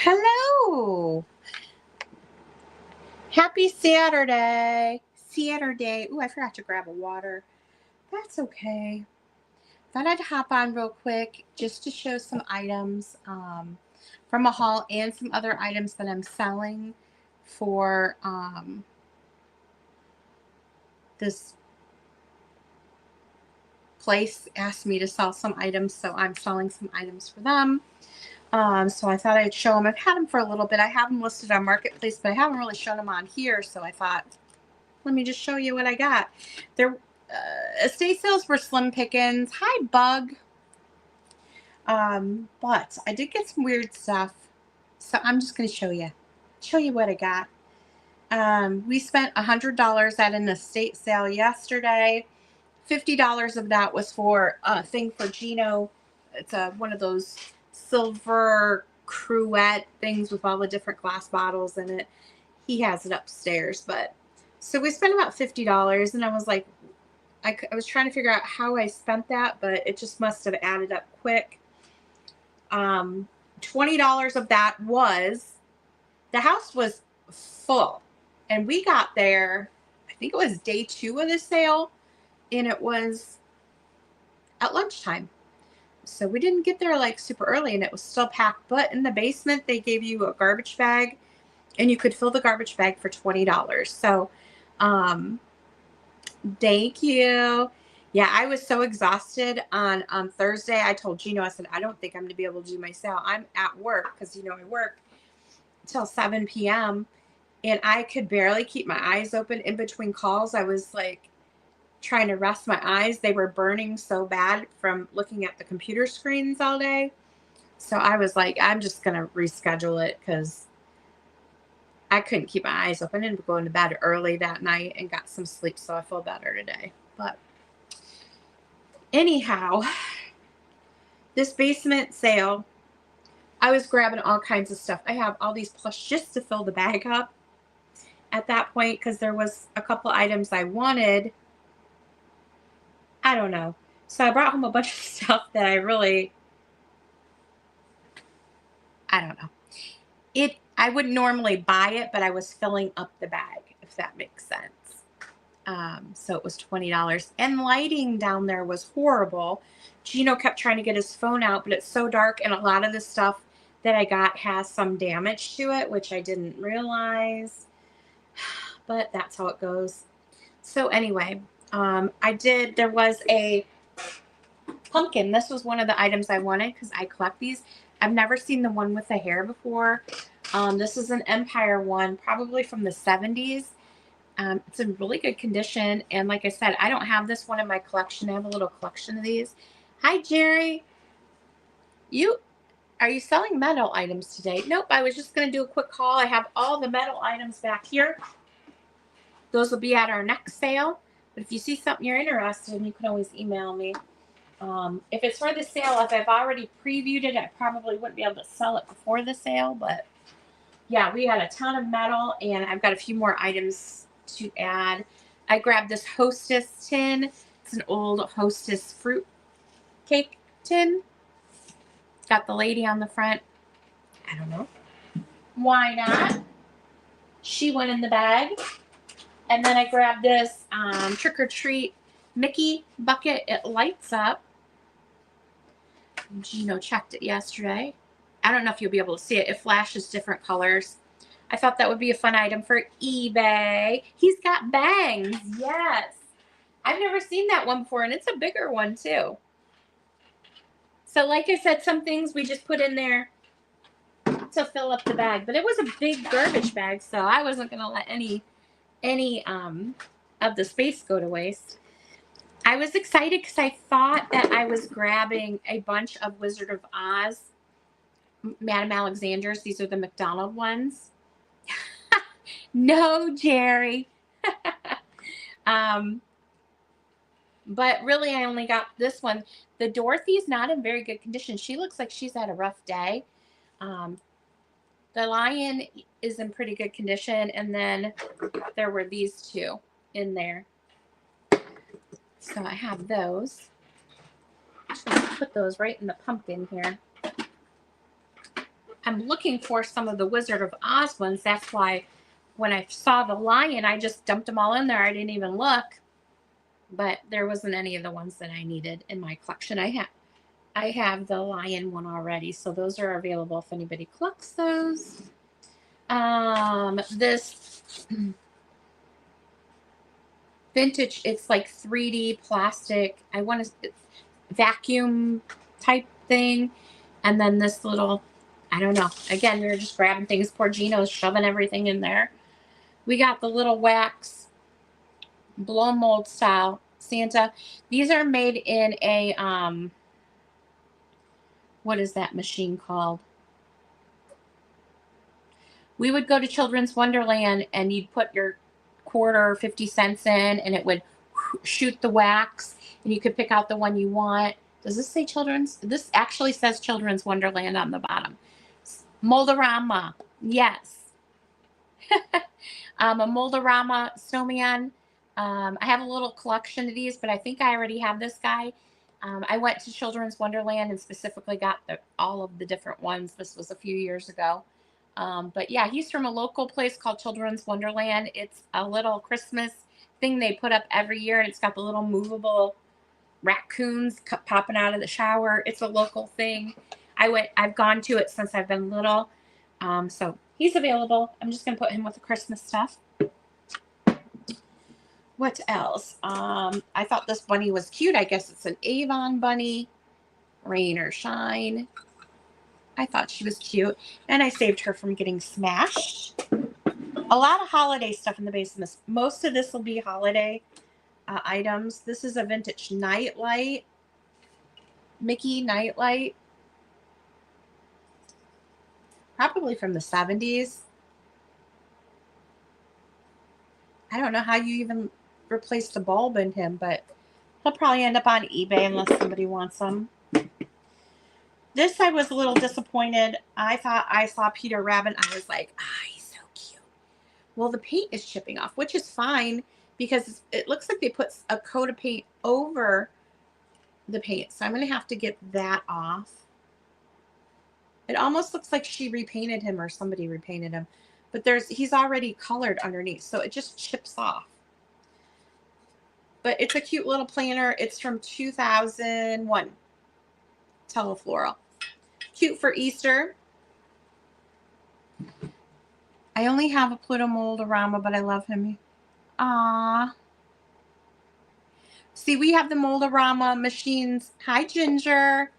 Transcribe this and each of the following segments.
Hello. Happy Saturday. Saturday. Ooh, I forgot to grab a water. That's okay. Thought I'd hop on real quick just to show some items from a haul and some other items that I'm selling for this place asked me to sell some items, so I'm selling some items for them. So I thought I'd show them. I've had them for a little bit. I have them listed on Marketplace, but I haven't really shown them on here. So I thought, let me just show you what I got. Their estate sales were slim pickings. Hi, Bug. But I did get some weird stuff. So I'm just going to show you what I got. We spent $100 at an estate sale yesterday. $50 of that was for a thing for Gino. It's one of those silver cruette things with all the different glass bottles in it. He has it upstairs, but so we spent about $50, and I was like, I was trying to figure out how I spent that, but it just must have added up quick. $20 of that was, the house was full, and we got there, I think it was day 2 of the sale, and it was at lunchtime. So we didn't get there like super early, and it was still packed. But in the basement, they gave you a garbage bag, and you could fill the garbage bag for $20. So, thank you. Yeah, I was so exhausted on Thursday. I told Gino, I said, I don't think I'm going to be able to do my sale. I'm at work because, I work till 7 p.m. and I could barely keep my eyes open in between calls. I was like trying to rest my eyes. They were burning so bad from looking at the computer screens all day. So I was like, I'm just going to reschedule it because I couldn't keep my eyes open, and going to bed early that night and got some sleep. So I feel better today. But anyhow, this basement sale, I was grabbing all kinds of stuff. I have all these plush just to fill the bag up at that point because there was a couple items I wanted. I don't know. So I brought home a bunch of stuff that I don't know. I wouldn't normally buy it, but I was filling up the bag, if that makes sense. So it was $20. And lighting down there was horrible. Gino kept trying to get his phone out, but it's so dark, and a lot of the stuff that I got has some damage to it, which I didn't realize. But that's how it goes. So anyway, there was a pumpkin. This was one of the items I wanted because I collect these. I've never seen the one with the hair before. This is an Empire one, probably from the 70s. It's in really good condition. And like I said, I don't have this one in my collection. I have a little collection of these. Hi, Jerry. Are you selling metal items today? Nope. I was just going to do a quick haul. I have all the metal items back here. Those will be at our next sale. But if you see something you're interested in, you can always email me. If it's for the sale, if I've already previewed it, I probably wouldn't be able to sell it before the sale. But yeah, we had a ton of metal, and I've got a few more items to add. I grabbed this Hostess tin. It's an old Hostess fruit cake tin. Got the lady on the front. I don't know. Why not? She went in the bag. And then I grabbed this Trick or Treat Mickey bucket. It lights up. Gino checked it yesterday. I don't know if you'll be able to see it. It flashes different colors. I thought that would be a fun item for eBay. He's got bangs. Yes. I've never seen that one before, and it's a bigger one too. So like I said, some things we just put in there to fill up the bag. But it was a big garbage bag, so I wasn't going to let any of the space go to waste. I was excited because I thought that I was grabbing a bunch of Wizard of Oz Madame Alexander's. These are the McDonald ones. No, Jerry. But really, I only got this one. The Dorothy's not in very good condition. She looks like she's had a rough day. The Lion is in pretty good condition. And then there were these two in there. So I have those. Actually, I'll put those right in the pumpkin here. I'm looking for some of the Wizard of Oz ones. That's why when I saw the lion, I just dumped them all in there. I didn't even look. But there wasn't any of the ones that I needed in my collection. I have the lion one already, so those are available if anybody collects those. This vintage, it's like 3D plastic. I want to vacuum type thing. And then this little, I don't know. Again, we were just grabbing things. Poor Gino's shoving everything in there. We got the little wax blow mold style Santa. These are made in a, what is that machine called? We would go to Children's Wonderland and you'd put your quarter or 50 cents in and it would shoot the wax and you could pick out the one you want. Does this say Children's? This actually says Children's Wonderland on the bottom. Mold-A-Rama. Yes. A Mold-A-Rama snowman. I have a little collection of these, but I think I already have this guy. I went to Children's Wonderland and specifically got all of the different ones. This was a few years ago. But yeah, he's from a local place called Children's Wonderland. It's a little Christmas thing they put up every year, and it's got the little movable raccoons popping out of the shower. It's a local thing. I've gone to it since I've been little. So he's available. I'm just gonna put him with the Christmas stuff. What else? I thought this bunny was cute. I guess it's an Avon bunny. Rain or shine. I thought she was cute. And I saved her from getting smashed. A lot of holiday stuff in the basement. Most of this will be holiday items. This is a vintage nightlight. Mickey nightlight. Probably from the 70s. I don't know how you even replace the bulb in him, but he'll probably end up on eBay unless somebody wants them. This I was a little disappointed. I thought I saw Peter Rabbit. I was like, he's so cute. Well, the paint is chipping off, which is fine because it looks like they put a coat of paint over the paint. So I'm going to have to get that off. It almost looks like she repainted him or somebody repainted him. But he's already colored underneath, so it just chips off. But it's a cute little planner. It's from 2001. Telefloral. Cute for Easter. I only have a Pluto Mold-A-Rama, but I love him. Aww. See, we have the Mold-A-Rama machines. Hi, Ginger.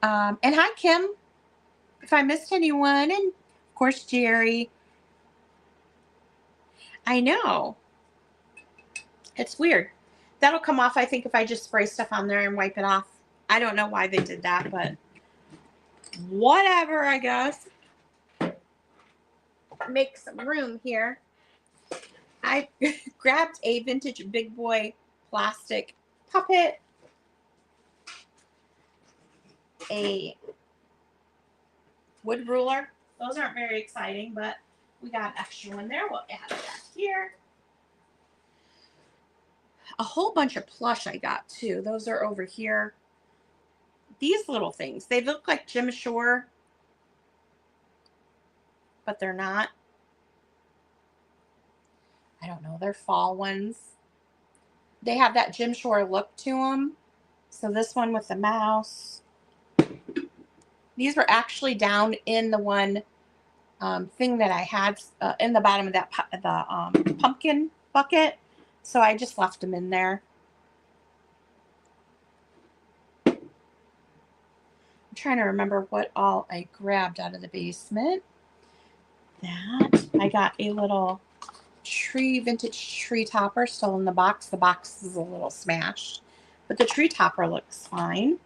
And hi, Kim. If I missed anyone. And, of course, Jerry. I know. It's weird. That'll come off, I think, if I just spray stuff on there and wipe it off. I don't know why they did that, but whatever, I guess. Make some room here. I grabbed a vintage Big Boy plastic puppet, a wood ruler. Those aren't very exciting, but we got an extra one there. We'll add that here. A whole bunch of plush I got too. Those are over here. These little things, they look like Jim Shore, but they're not. I don't know. They're fall ones. They have that Jim Shore look to them. So this one with the mouse. These were actually down in the one thing that I had in the bottom of that pumpkin bucket. So I just left them in there. I'm trying to remember what all I grabbed out of the basement. I got a little vintage tree topper still in the box. The box is a little smashed, but the tree topper looks fine.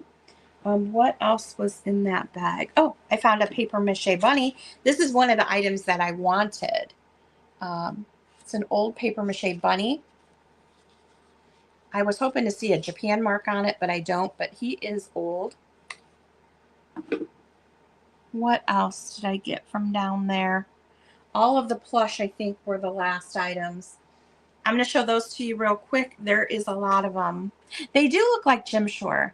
What else was in that bag? Oh, I found a paper mache bunny. This is one of the items that I wanted. It's an old paper mache bunny. I was hoping to see a Japan mark on it, but I don't. But he is old. What else did I get from down there? All of the plush, I think, were the last items. I'm going to show those to you real quick. There is a lot of them. They do look like Jim Shore.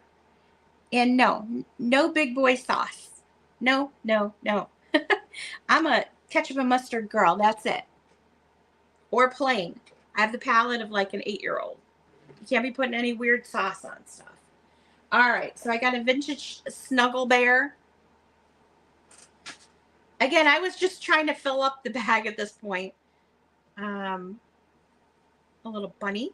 And no Big Boy sauce. No, no, no. I'm a ketchup and mustard girl. That's it. Or plain. I have the palate of like an 8-year-old. You can't be putting any weird sauce on stuff. All right, so I got a vintage Snuggle Bear. Again, I was just trying to fill up the bag at this point. A little bunny.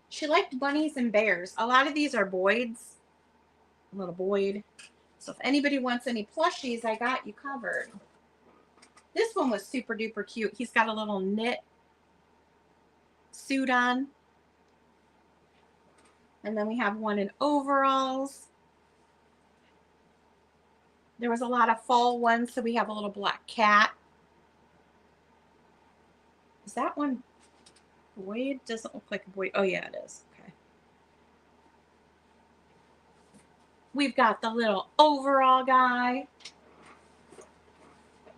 She liked bunnies and bears. A lot of these are Boyd's. A little Boyd. So if anybody wants any plushies, I got you covered. This one was super duper cute. He's got a little knit suit on. And then we have one in overalls. There was a lot of fall ones, so we have a little black cat. Is that one Boyd? Doesn't look like a Boyd. Oh, yeah, it is. Okay. We've got the little overall guy.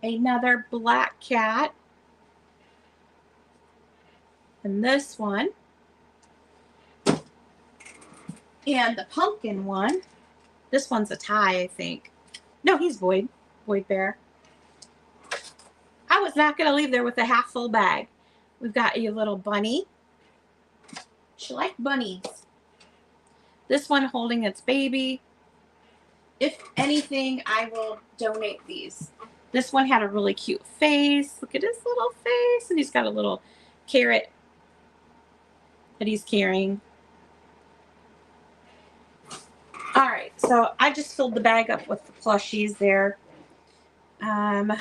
Another black cat. And this one. And the pumpkin one. This one's a tie, I think. No, he's Boyd. Boyd Bear. I was not going to leave there with a half full bag. We've got a little bunny. She liked bunnies. This one holding its baby. If anything, I will donate these. This one had a really cute face. Look at his little face. And he's got a little carrot that he's carrying. All right, so I just filled the bag up with the plushies there. I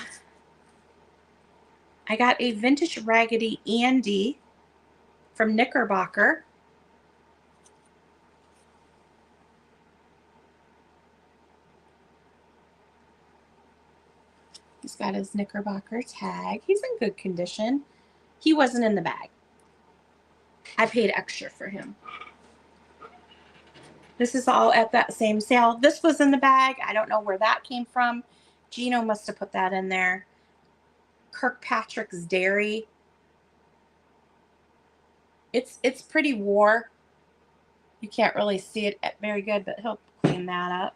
got a vintage Raggedy Andy from Knickerbocker. He's got his Knickerbocker tag. He's in good condition. He wasn't in the bag. I paid extra for him. This is all at that same sale. This was in the bag. I don't know where that came from. Gino must have put that in there. Kirkpatrick's Dairy. It's pretty wore. You can't really see it very good, but he'll clean that up.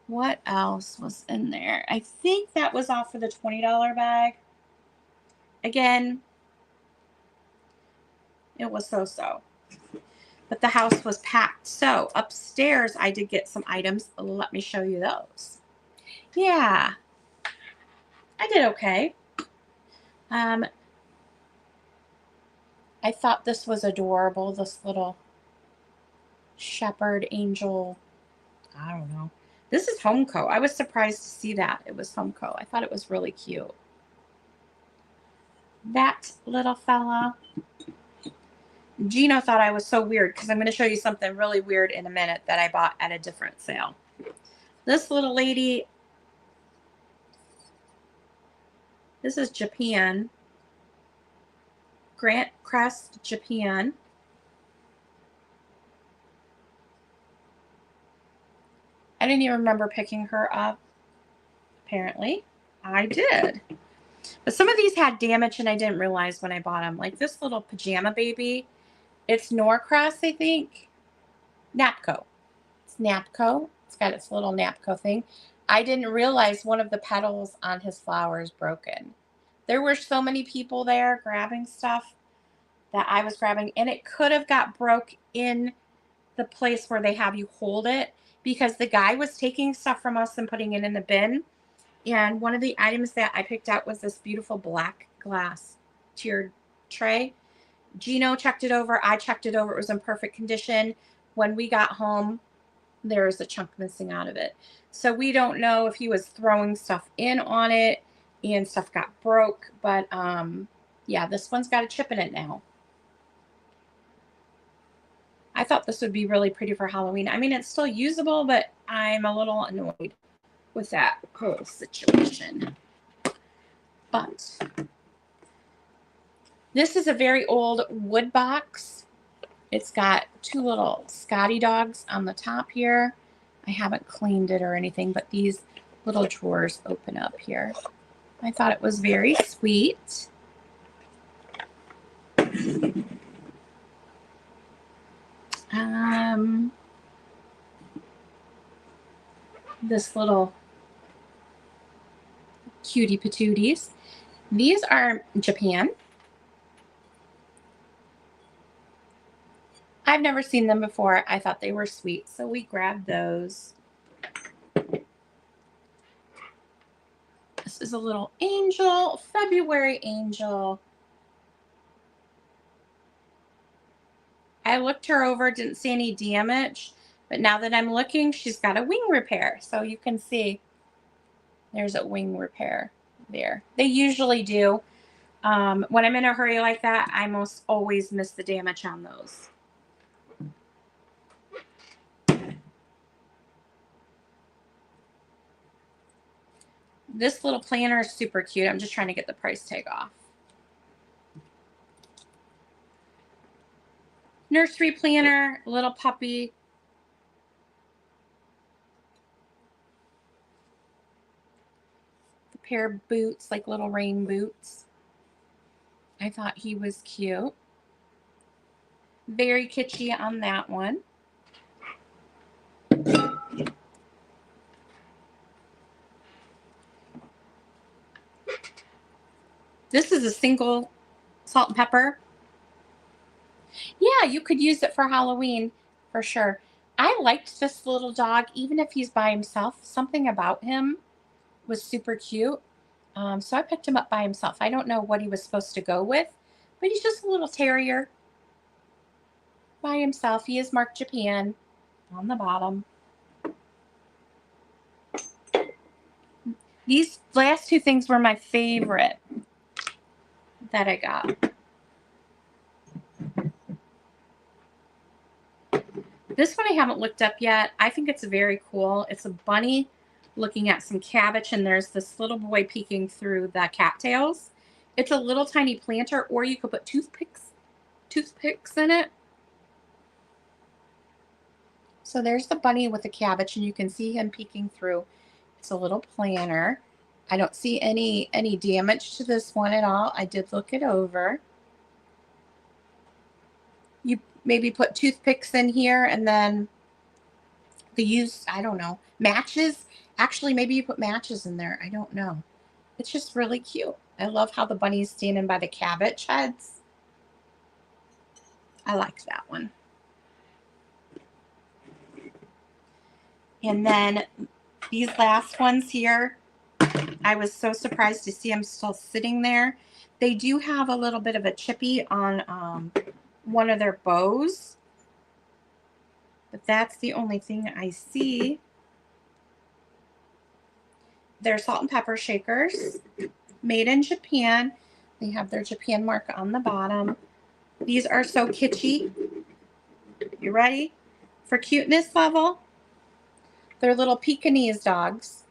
What else was in there? I think that was all for the $20 bag. Again, it was so-so. But the house was packed. So upstairs, I did get some items. Let me show you those. Yeah, I did okay. I thought this was adorable. This little shepherd angel. I don't know. This is Homeco. I was surprised to see that. It was Homeco. I thought it was really cute. That little fella. Gino thought I was so weird because I'm going to show you something really weird in a minute that I bought at a different sale. This little lady, this is Japan. Grant Crest, Japan. I didn't even remember picking her up. Apparently, I did. But some of these had damage and I didn't realize when I bought them. Like this little pajama baby. It's Norcross, I think. Napco. It's Napco. It's got its little Napco thing. I didn't realize one of the petals on his flower is broken. There were so many people there grabbing stuff that I was grabbing. And it could have got broke in the place where they have you hold it. Because the guy was taking stuff from us and putting it in the bin. And one of the items that I picked out was this beautiful black glass tiered tray. Gino checked it over. I checked it over. It was in perfect condition. When we got home, there was a chunk missing out of it. So we don't know if he was throwing stuff in on it and stuff got broke. But yeah, this one's got a chip in it now. I thought this would be really pretty for Halloween. I mean, it's still usable, but I'm a little annoyed with that whole situation. But this is a very old wood box. It's got two little Scotty dogs on the top here. I haven't cleaned it or anything, but these little drawers open up here. I thought it was very sweet. this little cutie patooties. These are Japan. I've never seen them before. I thought they were sweet, so we grabbed those. This is a little angel, February angel. I looked her over, didn't see any damage, but now that I'm looking, she's got a wing repair. So you can see there's a wing repair there. They usually do. When I'm in a hurry like that, I most always miss the damage on those. This little planner is super cute. I'm just trying to get the price tag off. Nursery planner, little puppy. A pair of boots, like little rain boots. I thought he was cute. Very kitschy on that one. This is a single salt and pepper. Yeah, you could use it for Halloween for sure. I liked this little dog, even if he's by himself. Something about him was super cute. So I picked him up by himself. I don't know what he was supposed to go with, but he's just a little terrier by himself. He is marked Japan on the bottom. These last two things were my favorite that I got. This one I haven't looked up yet. I think it's very cool. It's a bunny looking at some cabbage, and there's this little boy peeking through the cattails. It's a little tiny planter, or you could put toothpicks in it. So there's the bunny with the cabbage, and you can see him peeking through. It's a little planter. I don't see any damage to this one at all. I did look it over. You maybe put toothpicks in here, and then the use, I don't know, matches. Actually, maybe you put matches in there. I don't know. It's just really cute. I love how the bunny's standing by the cabbage heads. I like that one. And then these last ones here, I was so surprised to see them still sitting there. They do have a little bit of a chippy on one of their bows, but that's the only thing I see. They're salt and pepper shakers, made in Japan. They have their Japan mark on the bottom. These are so kitschy. You ready for cuteness level? They're little Pekingese dogs.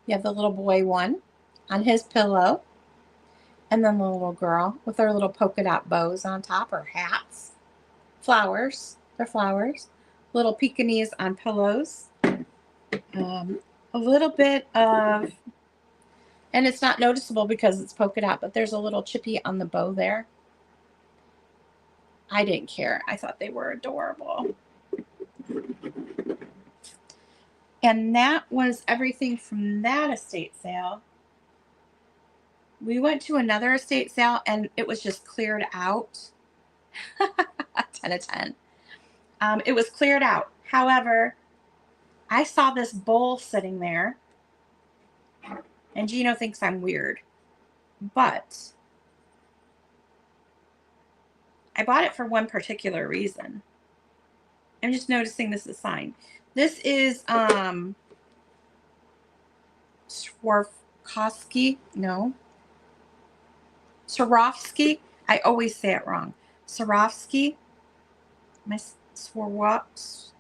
You have the little boy one on his pillow, and then the little girl with her little polka dot bows on top, or hats. Flowers. They're flowers. Little Pekingese on pillows. A little bit of, and it's not noticeable because it's polka dot, but there's a little chippy on the bow there. I didn't care. I thought they were adorable. And that was everything from that estate sale. We went to another estate sale and it was just cleared out. 10 of 10. It was cleared out. However, I saw this bowl sitting there, and Gino thinks I'm weird, but I bought it for one particular reason. I'm just noticing this is a sign. This is Swarovski. No. Swarovski. I always say it wrong. Swarovski. My Swarovski.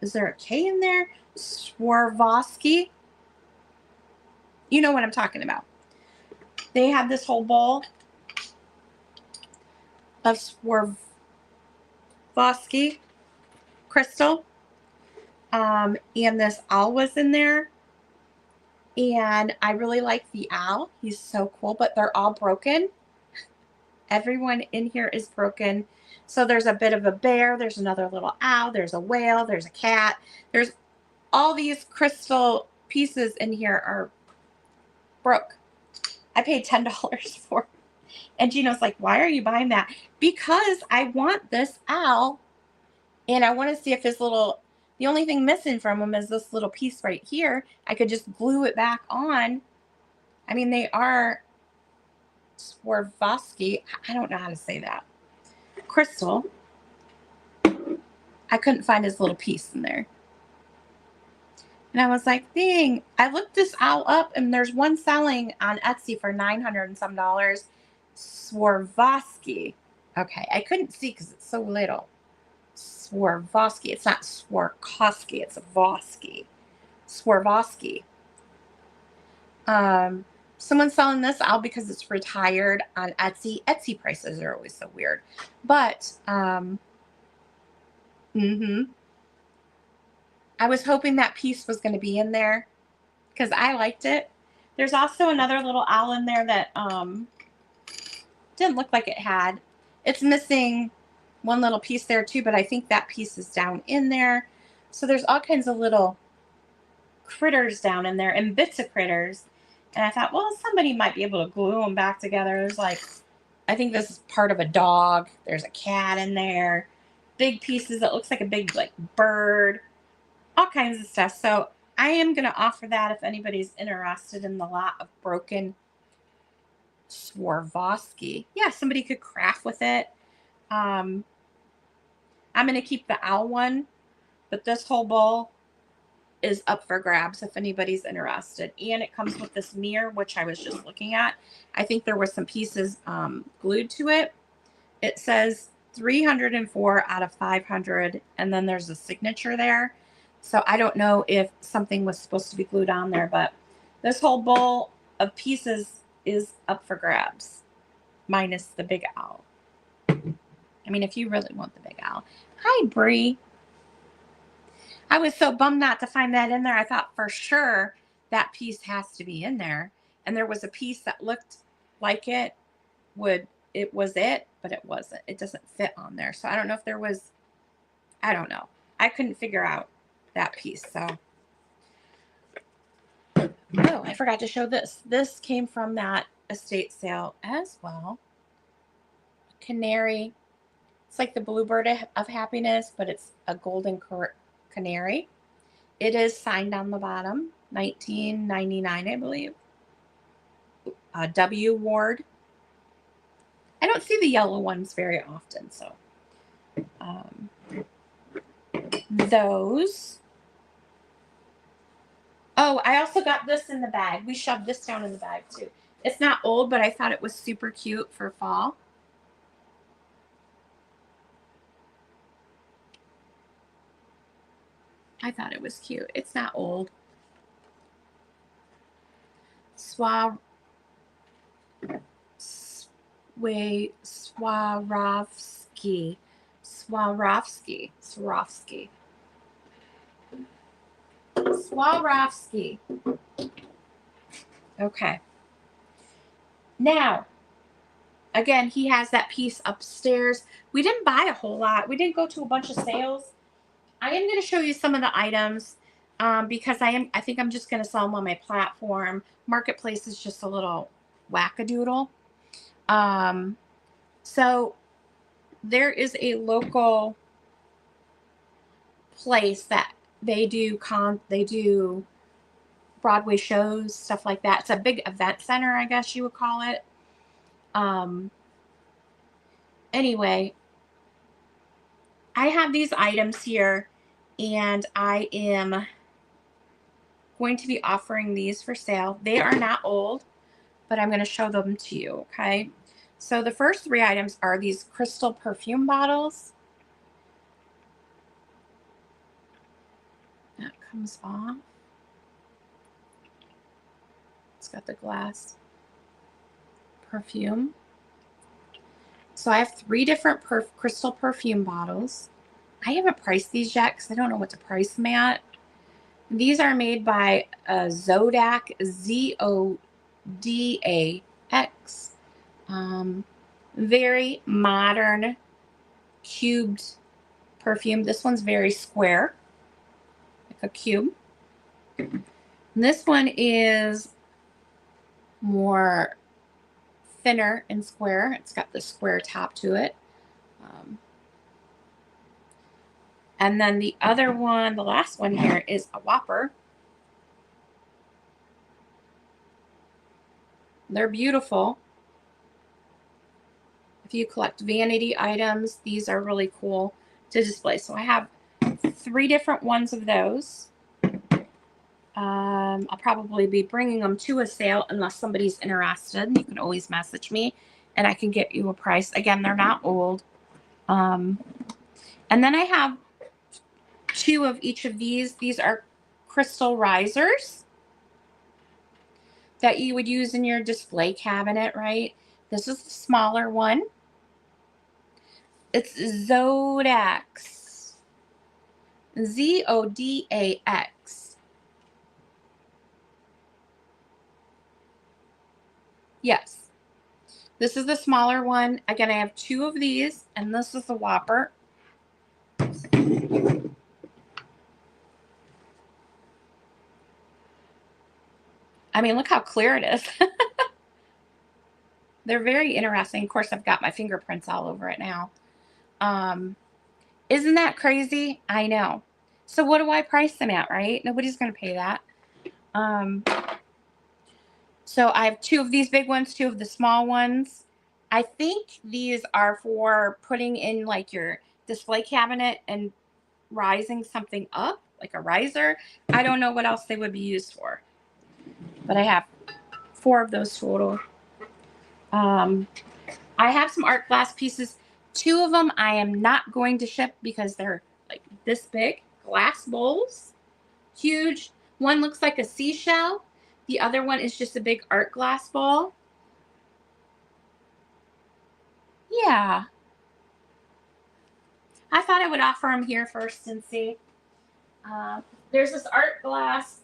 Is there a K in there? Swarovski. You know what I'm talking about. They have this whole bowl of Swarovski crystal. And this owl was in there. And I really like the owl. He's so cool, but they're all broken. Everyone in here is broken. So there's a bit of a bear. There's another little owl. There's a whale. There's a cat. There's all these crystal pieces in here are broke. I paid $10 for it. And Gino's like, why are you buying that? Because I want this owl, and I want to see if his little, the only thing missing from him is this little piece right here. I could just glue it back on. I mean, they are Swarovski. I don't know how to say that. Crystal. I couldn't find his little piece in there. And I was like, dang, I looked this owl up, and there's one selling on Etsy for $900 and some dollars. Swarovski. Okay, I couldn't see because it's so little. Swarovski. It's not Swarovski, it's Vosky. Swarovski. Someone's selling this out because it's retired on Etsy. Etsy prices are always so weird. But I was hoping that piece was going to be in there because I liked it. There's also another little owl in there that didn't look like it had. It's missing one little piece there too, but I think that piece is down in there. So there's all kinds of little critters down in there and bits of critters. And I thought, well, somebody might be able to glue them back together. There's like, I think this is part of a dog. There's a cat in there. Big pieces that looks like a big like bird. All kinds of stuff. So I am going to offer that if anybody's interested in the lot of broken Swarovski. Yeah, somebody could craft with it. I'm going to keep the owl one, but this whole bowl is up for grabs if anybody's interested. And it comes with this mirror, which I was just looking at. I think there were some pieces glued to it. It says 304 out of 500, and then there's a signature there. So I don't know if something was supposed to be glued on there, but this whole bowl of pieces is up for grabs, minus the big owl. I mean, if you really want the big owl. Hi, Bree. I was so bummed not to find that in there. I thought for sure that piece has to be in there. And there was a piece that looked like it was it, but it wasn't. It doesn't fit on there. So I don't know if there was, I don't know. I couldn't figure out that piece. So, oh, I forgot to show this. This came from that estate sale as well. Canary. It's like the bluebird of happiness, but it's a golden canary. It is signed on the bottom, $19.99, I believe. W Ward. I don't see the yellow ones very often, so those. Oh, I also got this in the bag. We shoved this down in the bag too. It's not old, but I thought it was super cute for fall. I thought it was cute. It's not old. Swarovski. Okay. Now, again, he has that piece upstairs. We didn't buy a whole lot. We didn't go to a bunch of sales. I am going to show you some of the items because I think I'm just going to sell them on my platform. Marketplace is just a little wackadoodle. So there is a local place that they do Broadway shows, stuff like that. It's a big event center, I guess you would call it. Anyway, I have these items here, and I am going to be offering these for sale. They are not old, but I'm going to show them to you, okay? So the first three items are these crystal perfume bottles. That comes off. It's got the glass perfume. So I have three different crystal perfume bottles. I haven't priced these yet because I don't know what to price them at. These are made by Zodax, Zodax. Very modern cubed perfume. This one's very square, like a cube. And this one is more thinner and square. It's got the square top to it. And then the other one, the last one here, is a Whopper. They're beautiful. If you collect vanity items, these are really cool to display. So I have 3 different ones of those. I'll probably be bringing them to a sale unless somebody's interested. You can always message me and I can get you a price. Again, they're not old. And then I have 2 of each of these. These are crystal risers that you would use in your display cabinet, right? This is the smaller one. It's Zodax. Zodax. Yes. This is the smaller one. Again, I have 2 of these, and this is the Whopper. I mean, look how clear it is. They're very interesting. Of course, I've got my fingerprints all over it now. Isn't that crazy? I know. So what do I price them at, right? Nobody's going to pay that. So I have 2 of these big ones, 2 of the small ones. I think these are for putting in like your display cabinet and rising something up, like a riser. I don't know what else they would be used for. But I have 4 of those total. I have some art glass pieces. 2 of them I am not going to ship because they're like this big. Glass bowls. Huge. One looks like a seashell. The other one is just a big art glass bowl. Yeah. I thought I would offer them here first and see. There's this art glass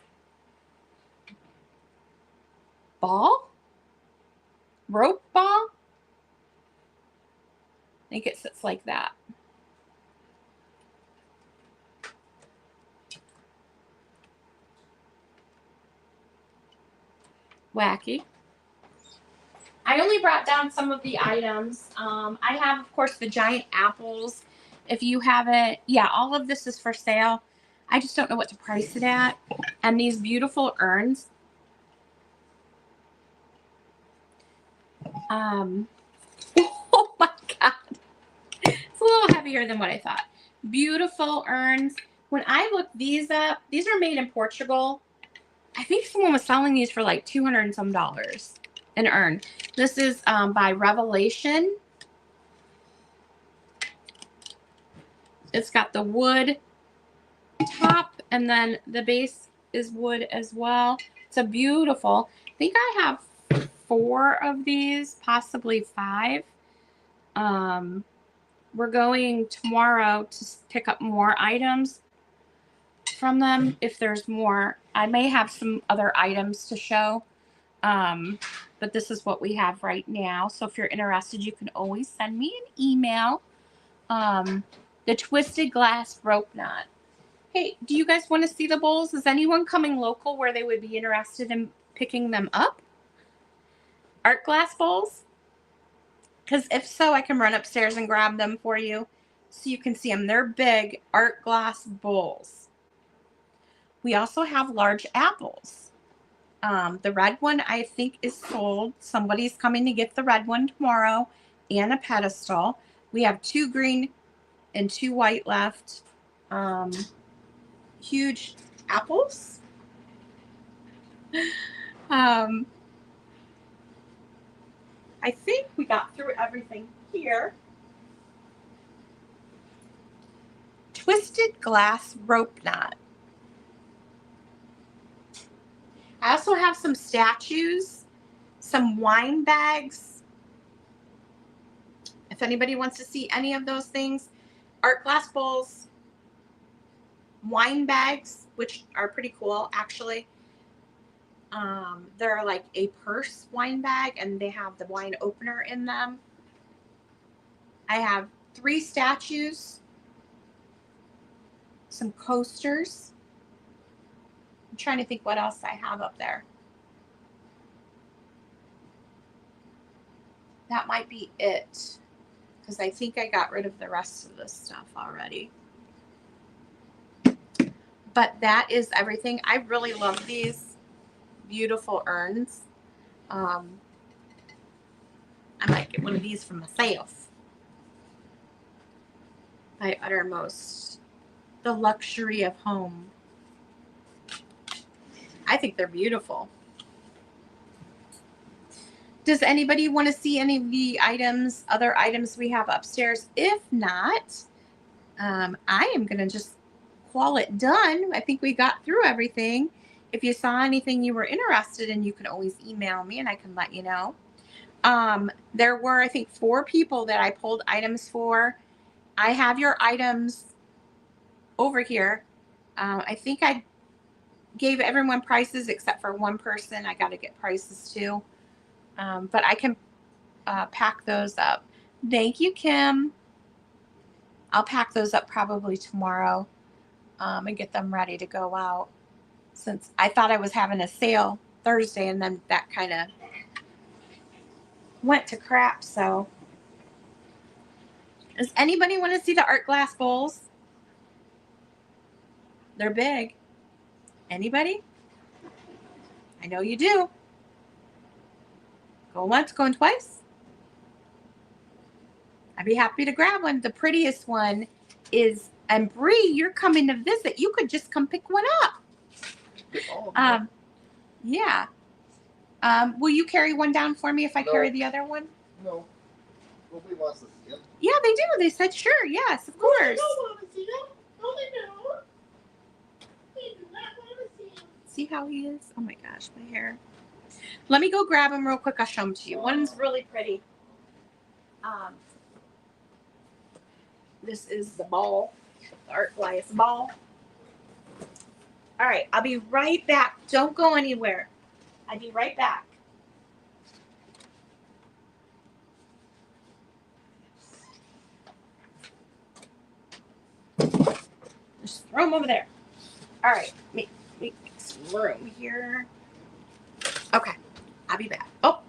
ball. Rope ball. I think it sits like that. Wacky. I only brought down some of the items. I have, of course, the giant apples. If you haven't, yeah, all of this is for sale. I just don't know what to price it at. And these beautiful urns. Oh my God. It's a little heavier than what I thought. Beautiful urns. When I looked these up, these are made in Portugal. I think someone was selling these for like $200 and some an urn. This is by Revelation. It's got the wood top and then the base is wood as well. It's a beautiful. I think I have 4 of these, possibly 5. We're going tomorrow to pick up more items from them if there's more. I may have some other items to show. But this is what we have right now. So if you're interested, you can always send me an email. The Twisted Glass Rope Knot. Hey, do you guys want to see the bowls? Is anyone coming local where they would be interested in picking them up? Art glass bowls? Because if so, I can run upstairs and grab them for you so you can see them. They're big art glass bowls. We also have large apples. The red one I think is sold. Somebody's coming to get the red one tomorrow and a pedestal. We have 2 green and 2 white left. Huge apples. I think we got through everything here. Twisted Glass Rope Knot. I also have some statues, some wine bags. If anybody wants to see any of those things, art glass bowls, wine bags, which are pretty cool actually. They're like a purse wine bag and they have the wine opener in them. I have 3 statues, some coasters, trying to think what else I have up there. That might be it, because I think I got rid of the rest of this stuff already. But that is everything. I really love these beautiful urns. I might get one of these for myself. By Uttermost. The luxury of home. I think they're beautiful. Does anybody want to see any of the items, other items we have upstairs? If not, I am going to just call it done. I think we got through everything. If you saw anything you were interested in, you can always email me and I can let you know. There were, I think, 4 people that I pulled items for. I have your items over here. I think I gave everyone prices except for one person. I got to get prices too. But I can pack those up. Thank you, Kim. I'll pack those up probably tomorrow and get them ready to go out, since I thought I was having a sale Thursday and then that kind of went to crap. So does anybody want to see the art glass bowls? They're big. Anybody? I know you do. Go once, going twice. I'd be happy to grab one. The prettiest one is, and Bree, you're coming to visit. You could just come pick one up. Yeah. Will you carry one down for me if I carry the other one? No. Nobody wants to see them. Yeah, they do. They said sure. Yes, of course. I don't want to see them. No, they don't. They do not want to see them. See how he is? Oh my gosh, my hair. Let me go grab them real quick. I'll show them to you. One's really pretty. This is the ball, the art glass ball. All right, I'll be right back. Don't go anywhere. I'll be right back. Just throw them over there. All right, make some room here. Okay, I'll be back. Oh,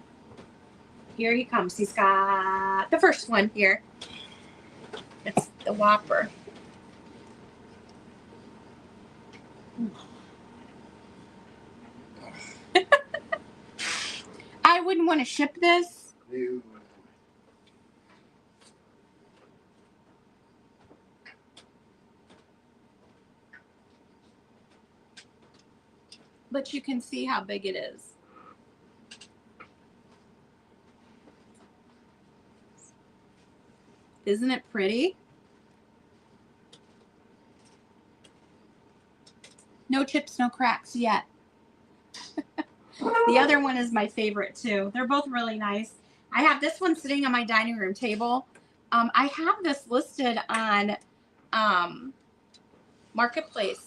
here he comes. He's got the first one here. It's the Whopper. I wouldn't want to ship this. No. But you can see how big it is. Isn't it pretty? No chips, no cracks yet. The other one is my favorite too. They're both really nice. I have this one sitting on my dining room table. I have this listed on Marketplace,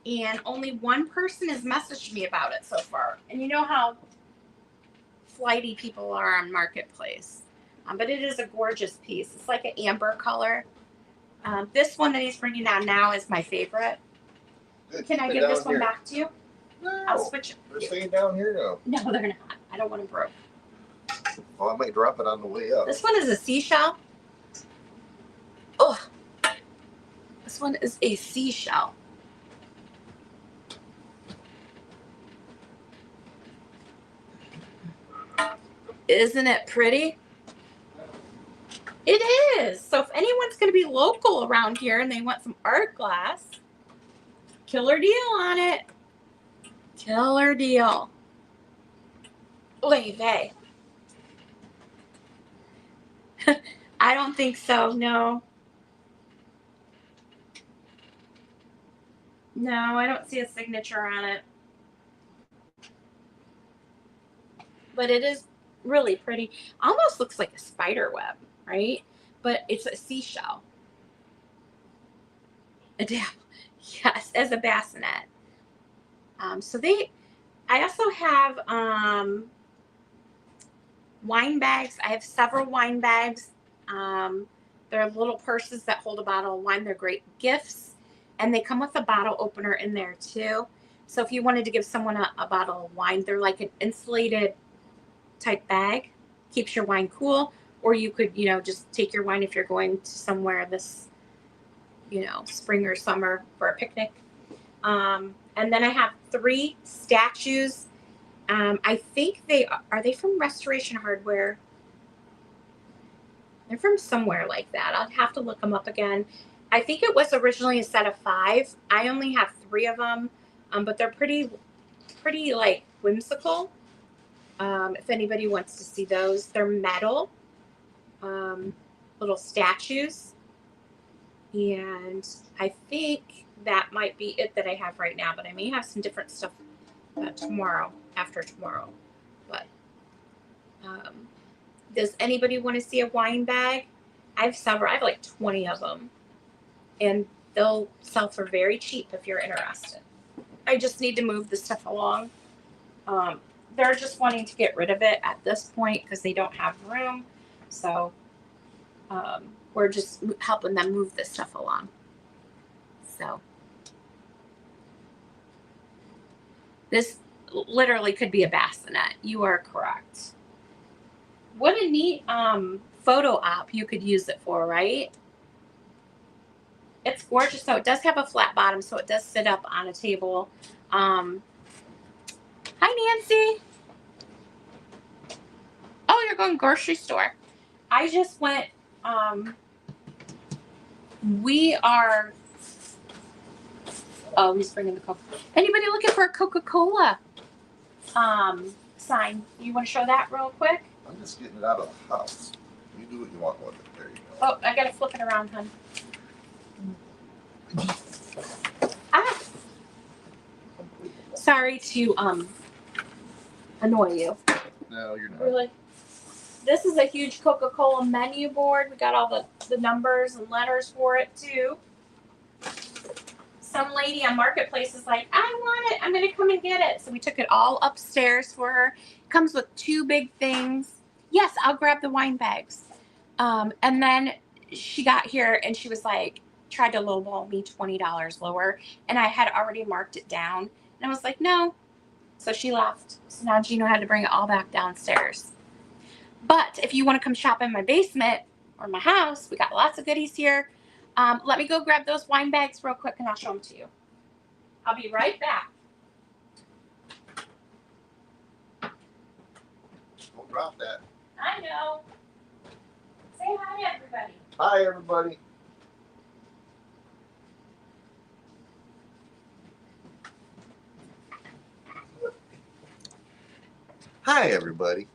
and only one person has messaged me about it so far. And you know how flighty people are on Marketplace. But it is a gorgeous piece. It's like an amber color. This one that he's bringing down now is my favorite. Good. Can I give this one back to you? No. I'll switch it. They're staying down here now. No, they're not. I don't want them broke. Well, I might drop it on the way up. This one is a seashell. Oh, this one is a seashell. Isn't it pretty? It is. So if anyone's going to be local around here and they want some art glass, killer deal on it. Killer deal. Oy vey. I don't think so. No. No, I don't see a signature on it. But it is really pretty. Almost looks like a spider web, right? But it's a seashell. A dapple. Yes, as a bassinet. So I also have wine bags. I have several wine bags. They're little purses that hold a bottle of wine. They're great gifts. And they come with a bottle opener in there too. So if you wanted to give someone a bottle of wine, they're like an insulated type bag, keeps your wine cool. Or you could, just take your wine if you're going to somewhere this, spring or summer for a picnic. And then I have 3 statues. I think are they from Restoration Hardware? They're from somewhere like that. I'll have to look them up again. I think it was originally a set of 5. I only have 3 of them, but they're pretty like whimsical. If anybody wants to see those, they're metal, little statues. And I think that might be it that I have right now, but I may have some different stuff after tomorrow. But does anybody want to see a wine bag? I have several. I have like 20 of them, and they'll sell for very cheap if you're interested. I just need to move the stuff along. They're just wanting to get rid of it at this point because they don't have room. So we're just helping them move this stuff along. So this literally could be a bassinet. You are correct. What a neat photo op you could use it for, right? It's gorgeous. So it does have a flat bottom, so it does sit up on a table. Hi, Nancy. Oh, you're going grocery store. I just went. We are. Oh, he's bringing the Coke. Anybody looking for a Coca-Cola sign? You want to show that real quick? I'm just getting it out of the house. You do what you want with it. There you go. Oh, I gotta flip it around, hun. Ah. Sorry to annoy you. No, you're not. Really? This is a huge Coca-Cola menu board. We got all the numbers and letters for it too. Some lady on Marketplace is like, I want it. I'm gonna come and get it. So we took it all upstairs for her. It comes with 2 big things. Yes, I'll grab the wine bags. And then she got here and she was like, tried to lowball me $20 lower, and I had already marked it down. And I was like, no. So she left. So now Gino had to bring it all back downstairs. But if you want to come shop in my basement or my house, we got lots of goodies here. Let me go grab those wine bags real quick and I'll show them to you. I'll be right back. Don't drop that. I know. Say hi, everybody. Hi, everybody. Hi, everybody.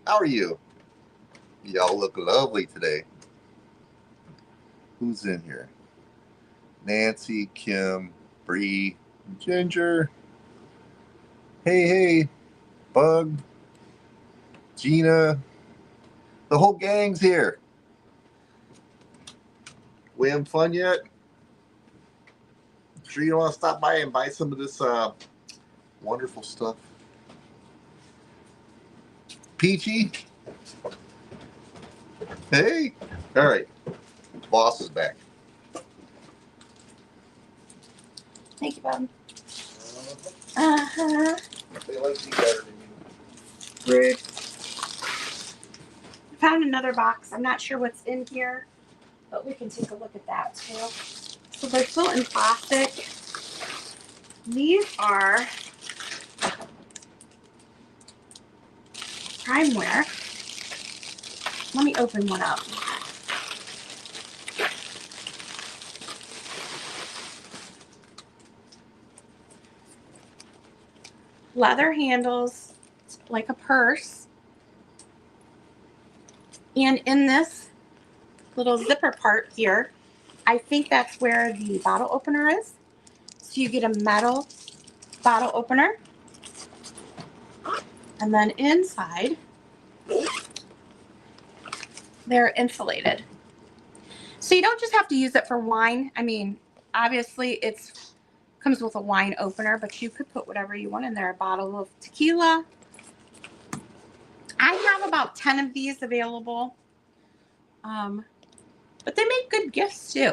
How are you? Y'all look lovely today. Who's in here? Nancy, Kim, Bree, Ginger. Hey, Bug, Gina. The whole gang's here. We having fun yet? Sure you want to stop by and buy some of this wonderful stuff? Peachy? Hey. All right. Boss is back. Thank you, Bob. Uh-huh. They like you better than you. Rude. I found another box. I'm not sure what's in here, but we can take a look at that too. So they're still in plastic. These are Primeware. Let me open one up. Leather handles, like a purse. And in this little zipper part here, I think that's where the bottle opener is. So you get a metal bottle opener. And then inside, they're insulated. So you don't just have to use it for wine. I mean, obviously it's comes with a wine opener, but you could put whatever you want in there. A bottle of tequila. I have about 10 of these available. But they make good gifts too.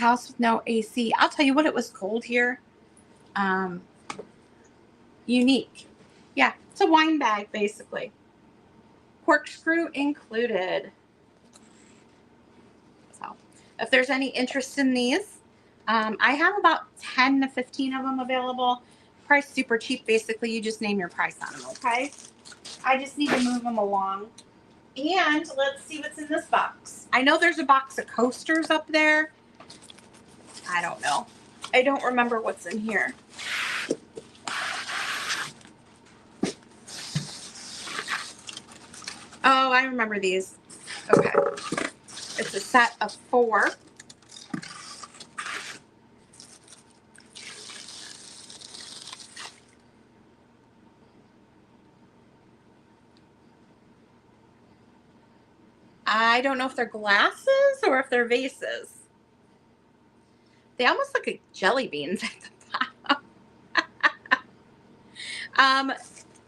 house with no AC. I'll tell you what, it was cold here. Unique. Yeah, it's a wine bag basically. Corkscrew included. So if there's any interest in these, I have about 10 to 15 of them available. Price super cheap. Basically, you just name your price on them, okay? I just need to move them along. And let's see what's in this box. I know there's a box of coasters up there. I don't know. I don't remember what's in here. Oh, I remember these. Okay. It's a set of 4. I don't know if they're glasses or if they're vases. They almost look like jelly beans at the bottom.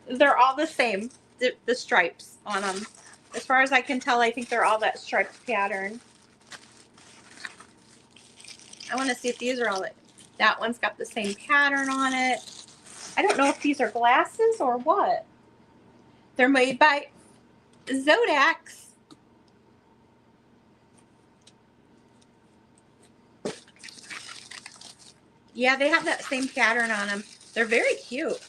They're all the same, the stripes on them. As far as I can tell, I think they're all that striped pattern. I want to see if these are all that one's got the same pattern on it. I don't know if these are glasses or what. They're made by Zodax. Yeah, they have that same pattern on them. They're very cute.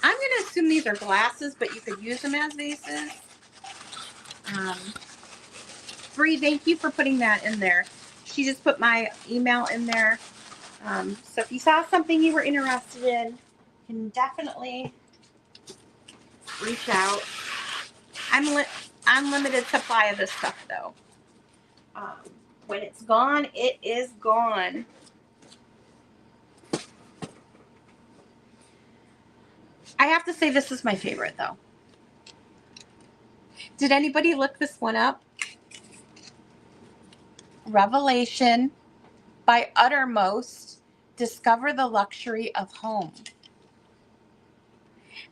I'm going to assume these are glasses, but you could use them as vases. Bree, thank you for putting that in there. She just put my email in there. So if you saw something you were interested in, you can definitely reach out. Unlimited supply of this stuff, though. When it's gone, it is gone. I have to say this is my favorite, though. Did anybody look this one up? Revelation by Uttermost. Discover the luxury of home.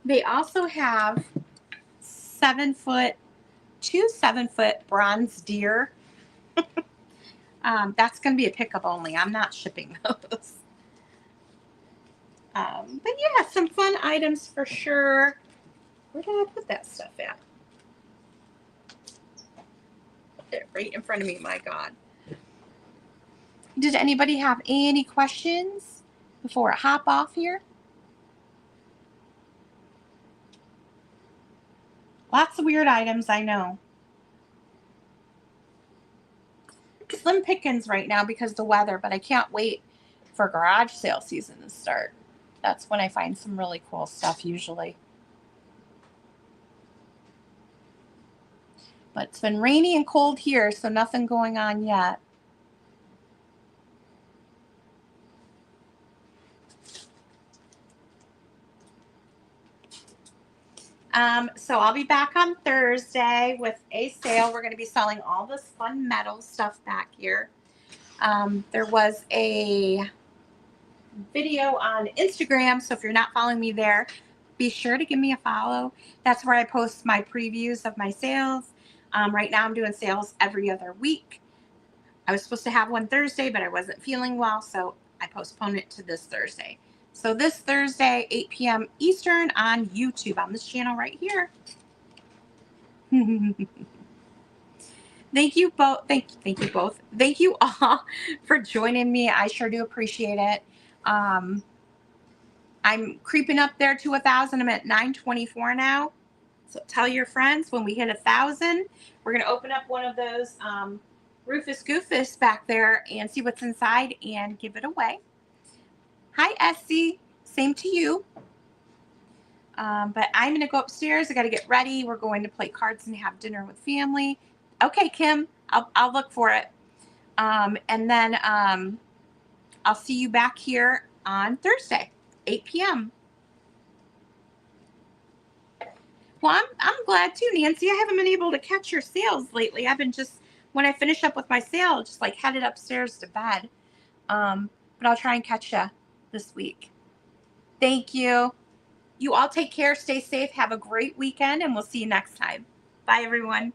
They also have 7-foot, 2 7-foot bronze deer. That's going to be a pickup only. I'm not shipping those. But yeah, some fun items for sure. Where did I put that stuff at? There, right in front of me, my God. Did anybody have any questions before I hop off here? Lots of weird items, I know. Slim pickings right now because of the weather, but I can't wait for garage sale season to start. That's when I find some really cool stuff usually. But it's been rainy and cold here, so nothing going on yet. So I'll be back on Thursday with a sale. We're going to be selling all this fun metal stuff back here. There was a video on Instagram, so if you're not following me there, be sure to give me a follow. That's where I post my previews of my sales. Right now I'm doing sales every other week. I was supposed to have one Thursday, but I wasn't feeling well, so I postponed it to this Thursday. So this Thursday, 8 p.m. Eastern on YouTube, on this channel right here. Thank you both. Thank you both. Thank you all for joining me. I sure do appreciate it. I'm creeping up there to 1,000. I'm at 924 now. So tell your friends when we hit 1,000, we're going to open up one of those Rufus Goofus back there and see what's inside and give it away. Hi, Essie. Same to you. But I'm going to go upstairs. I got to get ready. We're going to play cards and have dinner with family. Okay, Kim. I'll look for it. And then I'll see you back here on Thursday, 8 p.m. Well, I'm glad too, Nancy. I haven't been able to catch your sales lately. I've been just, when I finish up with my sale, just like headed upstairs to bed. But I'll try and catch you this week. Thank you. You all take care. Stay safe. Have a great weekend, and we'll see you next time. Bye, everyone.